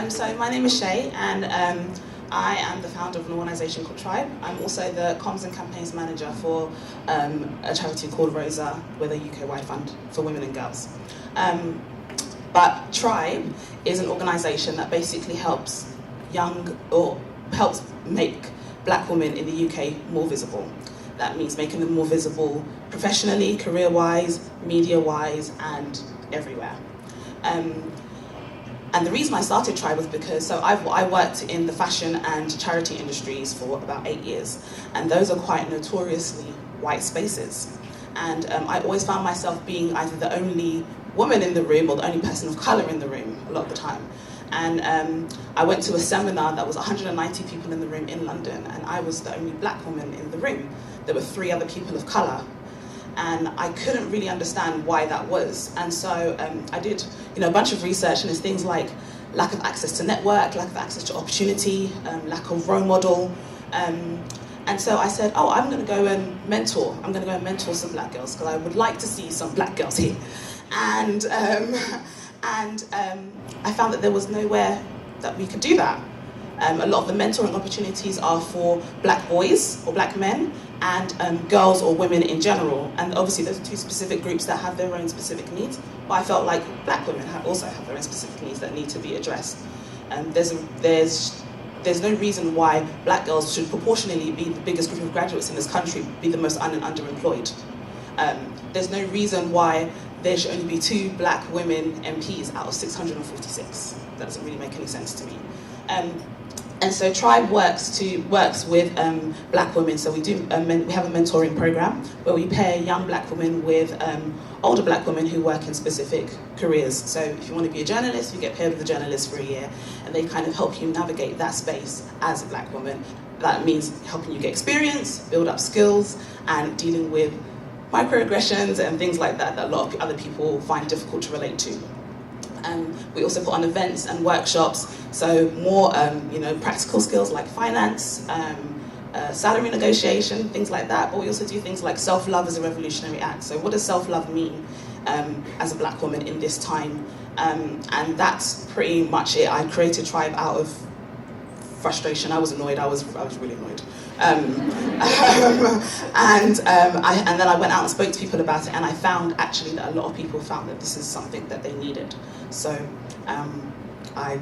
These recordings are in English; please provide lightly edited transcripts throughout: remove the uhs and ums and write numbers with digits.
So my name is Seyi, and I am the founder of an organisation called Tribe. I'm also the comms and campaigns manager for a charity called Rosa, with a UK-wide fund for women and girls. But Tribe is an organisation that basically helps make black women in the UK more visible. That means making them more visible professionally, career-wise, media-wise, and everywhere. And the reason I started Tribe was because I worked in the fashion and charity industries for about 8 years, and those are quite notoriously white spaces. And I always found myself being either the only woman in the room or the only person of colour in the room a lot of the time. And I went to a seminar that was 190 people in the room in London, and I was the only black woman in the room. There were 3 other people of colour. And I couldn't really understand why that was. And so I did a bunch of research, and it's things like lack of access to network, lack of access to opportunity, lack of role model. And so I said, I'm going to go and mentor. I'm going to go and mentor some black girls, because I would like to see some black girls here. And I found that there was nowhere that we could do that. A lot of the mentoring opportunities are for black boys or black men, and girls or women in general. And obviously those are 2 specific groups that have their own specific needs, but I felt like black women also have their own specific needs that need to be addressed. There's no reason why black girls should proportionally be the biggest group of graduates in this country, be the most underemployed. There's no reason why there should only be 2 black women MPs out of 646. That doesn't really make any sense to me. And so Tribe works with black women. So we have a mentoring program where we pair young black women with older black women who work in specific careers. So if you want to be a journalist, you get paired with a journalist for a year, and they kind of help you navigate that space as a black woman. That means helping you get experience, build up skills, and dealing with microaggressions and things like that a lot of other people find difficult to relate to. We also put on events and workshops, so more practical skills like finance, salary negotiation, things like that. But we also do things like self-love as a revolutionary act. So what does self-love mean as a black woman in this time? And that's pretty much it. I created Tribe out of frustration. I was annoyed. I was really annoyed. And then I went out and spoke to people about it, and I found actually that a lot of people found that this is something that they needed. So I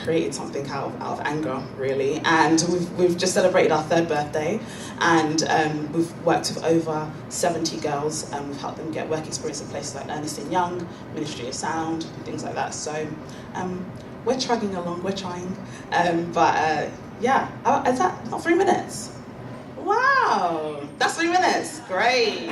created something out of anger, really. And we've just celebrated our 3rd birthday, and we've worked with over 70 girls, and we've helped them get work experience in places like Ernest & Young, Ministry of Sound, things like that. So we're trugging along, we're trying. Yeah, is that not 3 minutes? Wow, that's 3 minutes, great.